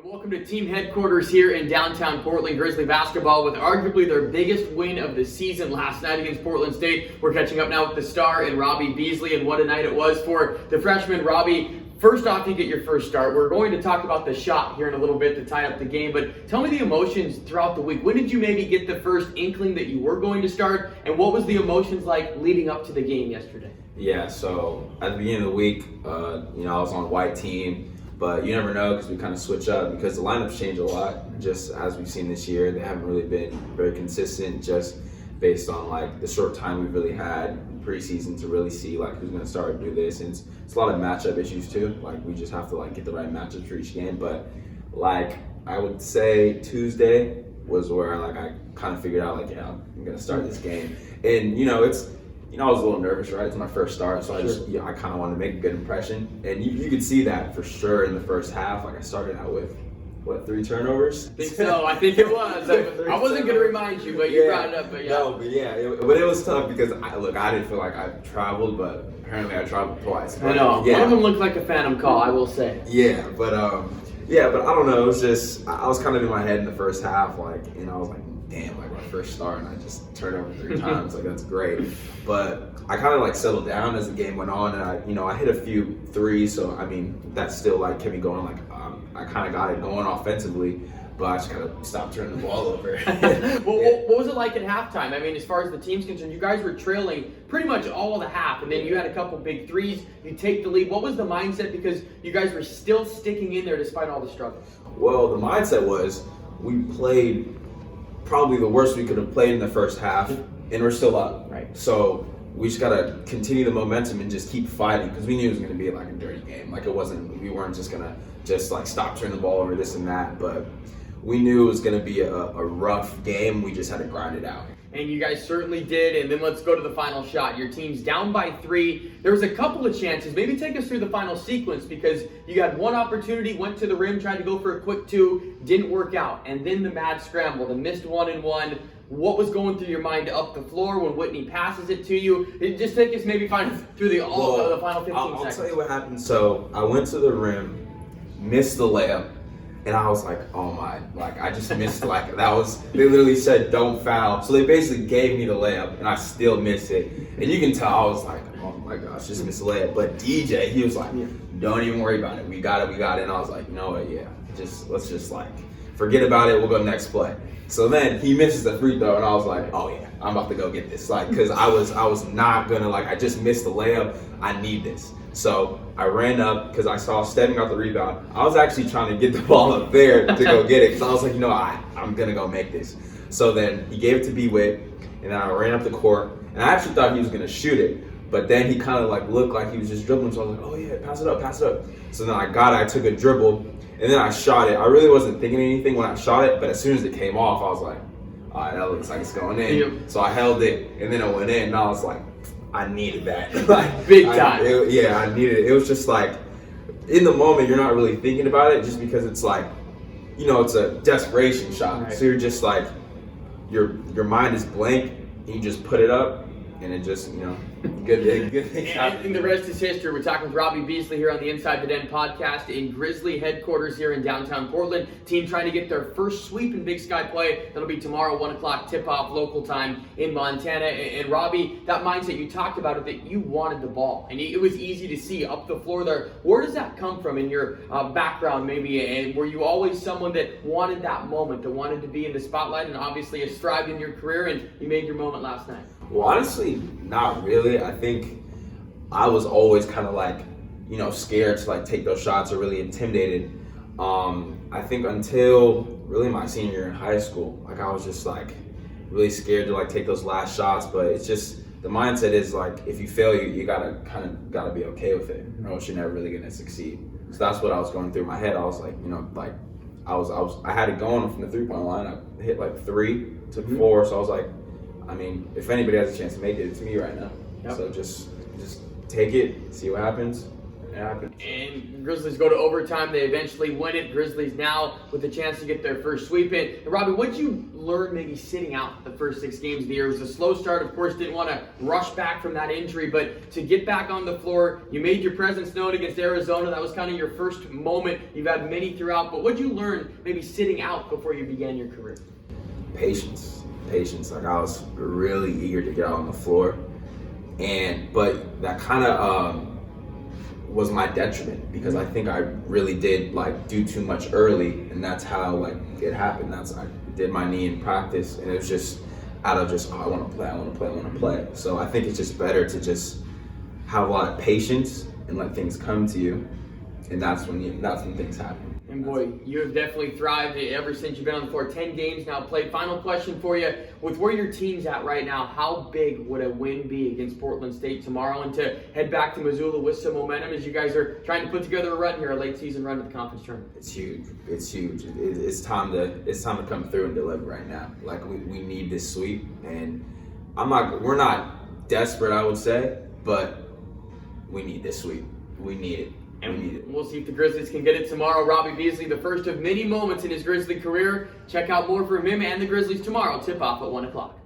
Welcome to team headquarters here in downtown Portland. Grizzly basketball with arguably their biggest win of the season last night against Portland State. We're catching up now with the star and Robby Beasley, and what a night it was for the freshman. Robby, first off, you get your first start. We're going to talk about the shot here in a little bit to tie up the game, but tell me the emotions throughout the week. When did you maybe get the first inkling that you were going to start, and what was the emotions like leading up to the game yesterday? Yeah, so at the beginning of the week, I was on white team. But you never know because we kind of switch up because the lineups change a lot. Just as we've seen this year, they haven't really been very consistent just based on like the short time we've really had preseason to really see like who's going to start and do this. And it's a lot of matchup issues too. Like we just have to like get the right matchups for each game. But like I would say Tuesday was where like I kind of figured out like, yeah, I'm going to start this game. And I was a little nervous, right? It's my first start, so I kind of wanted to make a good impression. And you could see that for sure in the first half. Like I started out with, 3 turnovers? I think so. I think it was. I wasn't going to remind you, but you brought it up. But yeah. No, but yeah, but it was tough because I didn't feel like I traveled, but apparently I traveled twice. I know. Yeah. One of them looked like a phantom call, I will say. Yeah, but I don't know. It was just I was kind of in my head in the first half, like, and I was like, damn, like my first start, and I just turned over 3 times. Like that's great. But I kind of like settled down as the game went on, and I hit a few threes. So I mean, that still like kept me going. Like I kind of got it going offensively, but I just kind of stopped turning the ball over. What was it like at halftime? I mean, as far as the team's concerned, you guys were trailing pretty much all of the half, and then you had a couple big threes. You take the lead. What was the mindset? Because you guys were still sticking in there despite all the struggles. Well, the mindset was we played probably the worst we could have played in the first half, and we're still up. Right. So we just gotta continue the momentum and just keep fighting because we knew it was gonna be like a dirty game. Like we weren't just gonna like stop turning the ball over this and that, but we knew it was gonna be a rough game. We just had to grind it out. And you guys certainly did. And then let's go to the final shot. Your team's down by 3. There was a couple of chances. Maybe take us through the final sequence because you had one opportunity, went to the rim, tried to go for a quick 2, didn't work out. And then the mad scramble, the missed 1-and-1. What was going through your mind up the floor when Whitney passes it to you? Just take us maybe through the final 15 seconds. I'll tell you what happened. So I went to the rim, missed the layup, and I was like, oh my, like I just missed like they literally said don't foul. So they basically gave me the layup and I still missed it. And you can tell I was like, oh my gosh, just missed the layup. But DJ, he was like, don't even worry about it. We got it. And I was like, you know what, yeah, let's just like forget about it. We'll go next play. So then he misses the free throw and I was like, oh yeah, I'm about to go get this. Like, cause I was not gonna I just missed the layup. I need this. So I ran up because I saw Steven got the rebound. I was actually trying to get the ball up there to go get it because I was like, I'm going to go make this. So then he gave it to B-Wit, and then I ran up the court, and I actually thought he was going to shoot it, but then he kind of looked like he was just dribbling, so I was like, oh yeah, pass it up. So then I took a dribble, and then I shot it. I really wasn't thinking anything when I shot it, but as soon as it came off, I was like, all right, that looks like it's going in. Yep. So I held it, and then it went in, and I was like, I needed that. Big time. I needed it. It was just like, in the moment, you're not really thinking about it just because it's like, it's a desperation shot. Right. So you're just like, your mind is blank, and you just put it up, and it just, good thing. And the rest is history. We're talking with Robby Beasley here on the Inside the Den podcast in Grizzly headquarters here in downtown Portland. Team trying to get their first sweep in Big Sky play. That'll be tomorrow, 1 o'clock tip-off local time in Montana. And Robby, that mindset, you talked about it, that you wanted the ball. And it was easy to see up the floor there. Where does that come from in your background maybe? And were you always someone that wanted that moment, that wanted to be in the spotlight and obviously has thrived in your career and you made your moment last night? Well, honestly, not really. I think I was always kind of scared to take those shots or really intimidated. I think until really my senior year in high school, I was just really scared to take those last shots. But it's just the mindset is if you fail, you gotta be okay with it, or else you're never really gonna succeed. So that's what I was going through my head. I was I had it going from the 3-point line. I hit 3, took 4. So I was like, if anybody has a chance to make it, it's me right now. Yep. So just take it, see what happens. It happened. And Grizzlies go to overtime. They eventually win it. Grizzlies now with a chance to get their first sweep in. And Robby, what did you learn maybe sitting out the first 6 games of the year? It was a slow start. Of course, didn't want to rush back from that injury, but to get back on the floor, you made your presence known against Arizona. That was kind of your first moment. You've had many throughout, but what did you learn maybe sitting out before you began your career? Patience. Like, I was really eager to get out on the floor, but that kind of was my detriment, because I think I really did do too much early, and that's how it happened. I did my knee in practice, and it was just out of I want to play. So I think it's just better to just have a lot of patience and let things come to you, and that's when things happen. And boy, you have definitely thrived ever since you've been on the floor. 10 games now played. Final question for you. With where your team's at right now, how big would a win be against Portland State tomorrow, and to head back to Missoula with some momentum as you guys are trying to put together a run here, a late season run to the conference tournament? It's huge. It's time to come through and deliver right now. We need this sweep, and we're not desperate, I would say, but we need this sweep. We need it. And we'll see if the Grizzlies can get it tomorrow. Robby Beasley, the first of many moments in his Grizzly career. Check out more from him and the Grizzlies tomorrow. Tip-off at 1 o'clock.